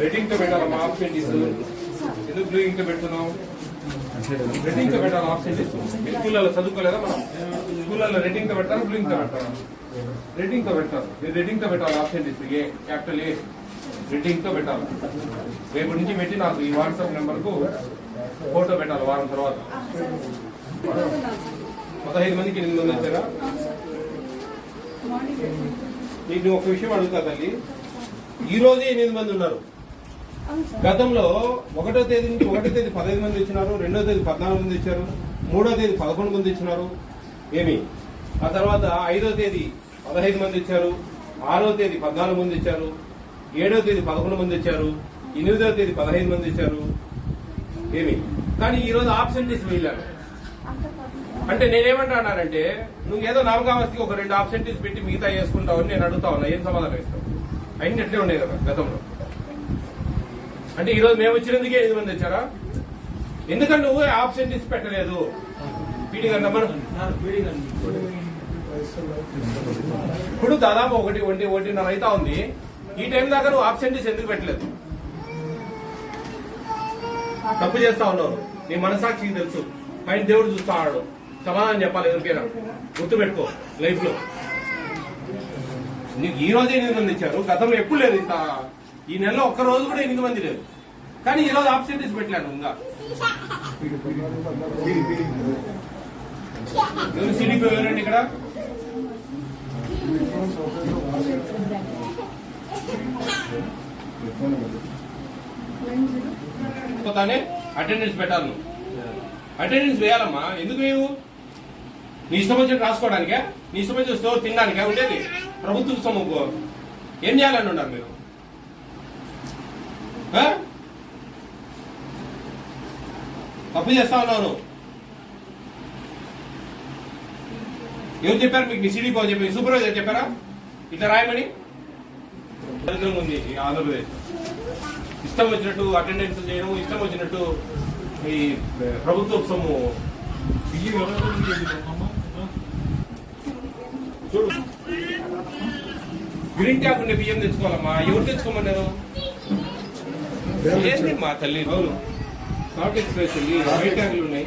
Rating తో పెట్టాలమ్మా options ఎందుకు bluing తో పెడుతున్నాం రేటింగ్ తో పెట్టాలి ఆప్షన్స్ స్కూళ్ళలో చదువుకోలేదా మనం స్కూళ్ళలో రేటింగ్ తో పెట్టాలి బ్లూయింగ్ తో పెట్టాలి రేటింగ్ తో పెట్టాలి మీరు రేటింగ్ తో పెట్టాలి options A capital A rating తో పెట్టాలి రేపు నుంచి పెట్టి నాకు ఈ వాట్సాప్ నెంబర్ కు ఫోటో పెట్టాలి వారం తర్వాత 15 మందికి 8 మంది వచ్చారా నీకు ఒక విషయం అడుగుతా తల్లి ఈ రోజే 8 మంది ఉన్నారు గతంలో 1వ తేదీ నుంచి 1వ తేదీ 15 మంది వచ్చినారు 2వ తేదీ 14 మంది వచ్చారు 3వ తేదీ 11 మంది వచ్చినారు ఏమి ఆ తర్వాత 5వ తేదీ 15 మంది వచ్చారు 6వ తేదీ 14 మంది వచ్చారు 7వ తేదీ 11 మంది వచ్చారు 8వ తేదీ 15 మంది వచ్చారు ఏమి కానీ ఈ రోజు ఆబ్సెంటీస్ వెళ్ళారు అంటే నేనేమంటానంటే నువ్వు ఏదో నామకావస్థకి ఒక 2 ఆబ్సెంటీస్ పెట్టి మిగతా చేసుకుంటావని నేను అడుగుతా ఉన్నా ఏం సమాధానం ఇస్తావు అయిన ఎట్లే ఉండేది కదా గతంలో అంటే ఈ రోజు మేము వచ్చినందుకే 8 మంది వచ్చారా ఎందుకంటే నువ్వు ఆబ్సెంటీస్ పెట్టలేదు పీడీ గారి నెంబర్ ఇప్పుడు దాదాపు 1:30 అవుతా ఉంది ఈ టైం దాకా నువ్వు ఆబ్సెంటీస్ ఎందుకు పెట్టలేదు తప్పు చేస్తా ఉన్నావు నీ మనసాక్షికి తెలుసు ఆయన దేవుడు చూస్తా ఉన్నాడు సమాధానం చెప్పాలి ఎవరికైనా గుర్తుపెట్టుకో లైఫ్ లో నీకు ఈ రోజే 8 మంది ఇచ్చారు గతంలో ఎప్పుడు లేదు ఇంత ఈ నెలలో ఒక్క రోజు కూడా 8 మంది లేదు కానీ ఈ రోజు ఆబ్సెంటీస్ పెట్టలేను ఇంకా సిడిపి ఎవరండి ఇక్కడ పోతానే అటెండెన్స్ పెట్టాలి అటెండెన్స్ వేయాలమ్మా ఎందుకు వేయవు నీ ఇష్టం వచ్చినట్టు రాసుకోవడానికే నీ ఇష్టం వచ్చిన స్టోర్ తినడానికే ఉండేది ప్రభుత్వ సొమ్ము ఏం చేయాలని ఉన్నారు మీరు తప్పు చేస్తా ఉన్నాను ఎవరు చెప్పారు మీకు మీ సిడీ చెప్పి సూపర్వైజర్ చెప్పారా ఇట్లా రాయమని ఉంది ఆంధ్రప్రదేశ్ ఇష్టం వచ్చినట్టు అటెండెన్స్ చేయడం ఇష్టం వచ్చినట్టు ఈ ప్రభుత్వ సొమ్ము చూడు గ్రీన్ ట్యాగ్ ఉండే బియ్యం తెచ్చుకోవాలమ్మా ఎవరు తెచ్చుకోమన్నారు ఏంటి మా తల్లి అవును నాట్ ఎక్స్ప్రెస్ వైట్ ట్యాగులు ఉన్నాయి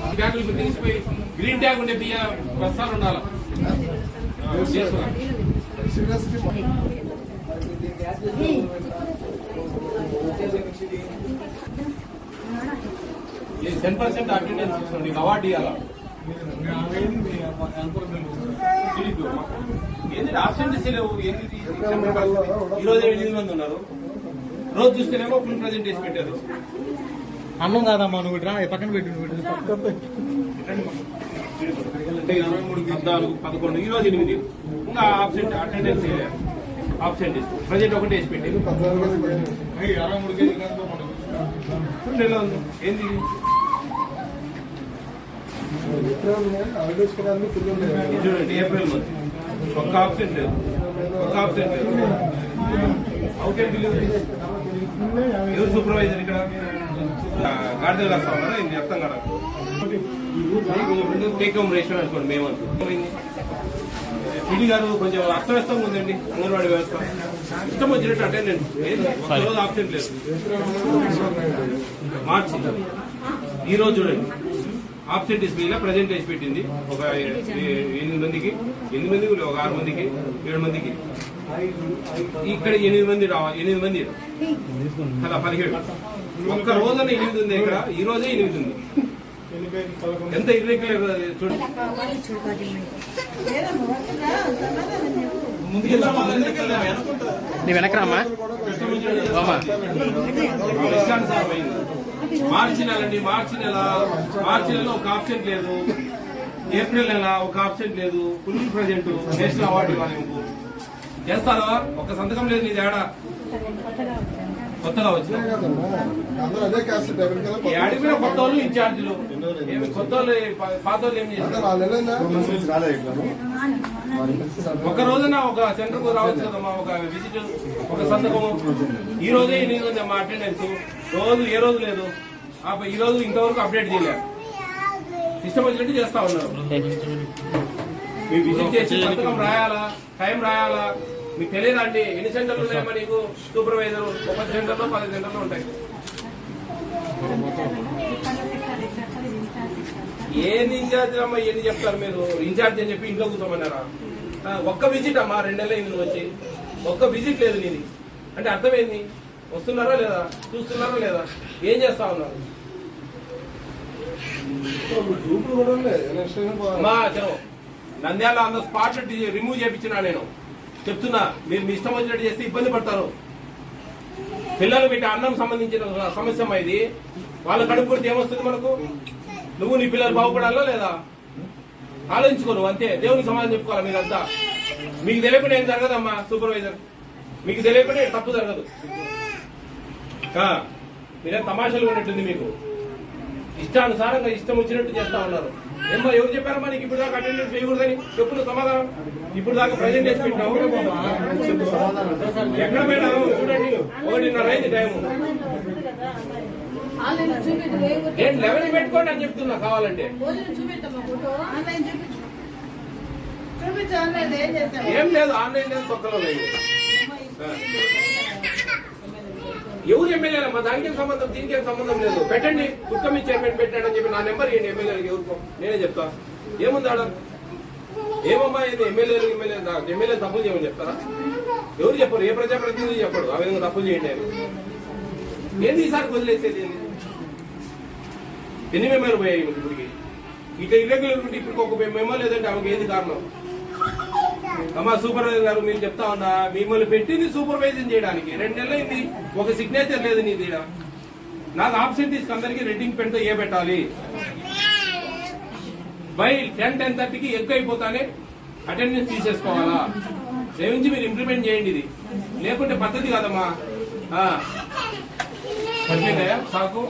ఈ ట్యాగులు తీసిపోయి గ్రీన్ ట్యాగ్ ఉండే బియ్య బస్తాలు ఉండాలి ये 10% అటెండెన్స్ ఇస్తుంది అవార్డు ఇవ్వాలా ఏంటి ఆబ్సెంటీస్ లేవు ఏంటి ఈ రోజు 8 మంది ఉన్నారు రోజు చూస్తేనేమో ఫుల్ ప్రెజెంటేషన్ పెట్టారు అన్నం కాదమ్మా నువ్వు పక్కన పెట్టి 23, 14, 11 ఈ రోజు 8 ఇంకా ఆబ్సెంట్ అటెండెన్స్ ఆబ్సెంటీస్ ప్రజెంట్ ఒకటి వేసి పెట్టి 23 ఏంది చూడండి ఏప్రిల్ మంత్ ఒక్క ఆప్షన్ లేదు అవుట్ అండ్ డెలివరీ ఎవరు సూపర్వైజర్ ఇక్కడ గాడిదలు రాస్తా ఉన్నారా ఇది అర్థం కదా టేక్ హోమ్ రేషన్ అనుకోండి మేమంతా పిడి గారు కొంచెం అస్తవ్యస్తంగా ఉందండి అంగన్వాడీ వ్యవస్థ ఇష్టం వచ్చినట్టు అటెండెన్స్ రోజు ఆప్షన్ లేదు మార్చి ఈ రోజు చూడండి ఆబ్సెంటీస్ మీద ప్రజెంట్ వేసి పెట్టింది ఒక 8 మందికి ఒక 6 మందికి 7 మందికి ఇక్కడ 8 మంది 8 మంది కదా 17 ఒక్క రోజున 8 ఉంది ఇక్కడ ఈ రోజే 8 ఉంది ఎంత ఇర్రెగ్యులర్ చూడండి వెనకరామ్మా మార్చి నెల అండి మార్చి నెల ఒక ఆప్షన్ లేదు ఏప్రిల్ నెల ఒక ఆప్షన్ లేదు ఫుల్ ప్రజెంట్ నేషనల్ అవార్డు ఇవ్వాలి మీకు చేస్తారా ఒక సంతకం లేదు నీ తేడా కొత్తగా వచ్చిన అడిగిన కొత్త వాళ్ళు ఇన్ఛార్జీలు కొత్త వాళ్ళు పాత వాళ్ళు ఏం చేస్తారు ఒక రోజున ఒక సెంటర్ కు రావచ్చు కదమ్మా ఒక విజిట్ ఒక సంతకము ఈ రోజే 8 ఉందమ్మా అటెండెన్స్ రోజు ఏ రోజు లేదు ఈ రోజు ఇంతవరకు అప్డేట్ చేయలేదు. ఇష్టం వచ్చినట్టు చేస్తా ఉన్నారు. మీరు విజిట్ చేసి పథకం రాయాలా, టైం రాయాలా, మీకు తెలియదా అండి? ఎన్ని సెంటర్లు ఉన్నాయమ్మా నీకు? సూపర్వైజర్ 10 సెంటర్లు 10 సెంటర్లు ఉంటాయి. ఏం ఇన్ఛార్జ్ అమ్మా? ఎన్ని చెప్తారు మీరు? ఇన్ఛార్జ్ అని చెప్పి ఇంట్లో కూర్చోమన్నారా? ఒక్క విజిట్ అమ్మా, 2 నెలలు అయింది వచ్చి, ఒక్క విజిట్ లేదు నీది అంటే అర్థమైంది. వస్తున్నారా లేదా, చూస్తున్నారా లేదా, ఏం చేస్తా ఉన్నారు? అమ్మా చలో, Nandyal on the spot remove చేయించినా నేను చెప్తున్నా. మీరు మీ ఇష్టం వచ్చినట్టు చేస్తే ఇబ్బంది పడతారు. పిల్లలు పెట్టి అన్నం సంబంధించిన సమస్య ఇది. వాళ్ళ కడుపు కొడితే ఏమొస్తుంది మనకు? నువ్వు నీ పిల్లలు బాగుపడాలా లేదా ఆలోచించుకోను అంతే. దేవునికి సమాధానం చెప్పుకోవాలి మీరంతా. మీకు తెలియకుండా ఏం జరగదమ్మా సూపర్వైజర్, మీకు తెలియకుండా తప్పు జరగదు. మీరేం తమాషాలు ఉన్నట్టుంది. మీకు ఇష్టానుసారంగా ఇష్టం వచ్చినట్టు చేస్తా ఉన్నారు. ఏమో ఎవరు చెప్పారమ్మా నీకు ఇప్పుడు దాకా అటెండెన్స్ చేయకూడదని? చెప్పు సమాధానం. ఇప్పుడు దాకా ప్రెజెంటేషన్ పెట్టినావు, ఎక్కడ పోయినావు? చూడండి 1:30 అయింది టైము. నేను 11 పెట్టుకోండి అని చెప్తున్నా. కావాలంటే ఏం లేదు, ఆన్లైన్ లేదు, పక్కలో లేదు. ఎవరు ఎమ్మెల్యేలమ్మా? దానికి సంబంధం, దీనికి సంబంధం లేదు. పెట్టండి, కుక్కమి చైర్మన్ పెట్టాడని చెప్పి నా నెంబర్ ఏంటి ఎమ్మెల్యేలకు? ఎవరికో నేనే చెప్తా. ఏముంది ఆడ? ఏమమ్మా ఇది? ఎమ్మెల్యే తప్పులు చేయమని చెప్తారా? ఎవరు చెప్పరు? ఏ ప్రజాప్రతినిధి చెప్పడు ఆ విధంగా తప్పులు చేయండి అని. ఏంది ఈసారి వదిలేసేది? ఎన్ని మెమోలు పోయాయి ఇప్పటికి? ఇట్లా ఇర్రెగ్యులర్ ఉంటే ఇప్పుడు ఒక మెమో లేదంటే ఆమెకు ఏది కారణం? అమ్మా సూపర్వైజర్ గారు, మీరు చెప్తా ఉన్నా, మిమ్మల్ని పెట్టింది సూపర్వైజింగ్ చేయడానికి. 2 నెలలు అయింది, ఒక సిగ్నేచర్ లేదు నీది. నాకు ఆబ్సెంటీస్ అందరికి రెడ్డింగ్ పెన్ తో ఏ పెట్టాలి? బై 10:30కి ఎక్కువ అయిపోతానే అటెండెన్స్ తీసేసుకోవాలా? సేవించి మీరు ఇంప్లిమెంట్ చేయండి. ఇది లేకుంటే పద్ధతి కాదమ్మా. సాకు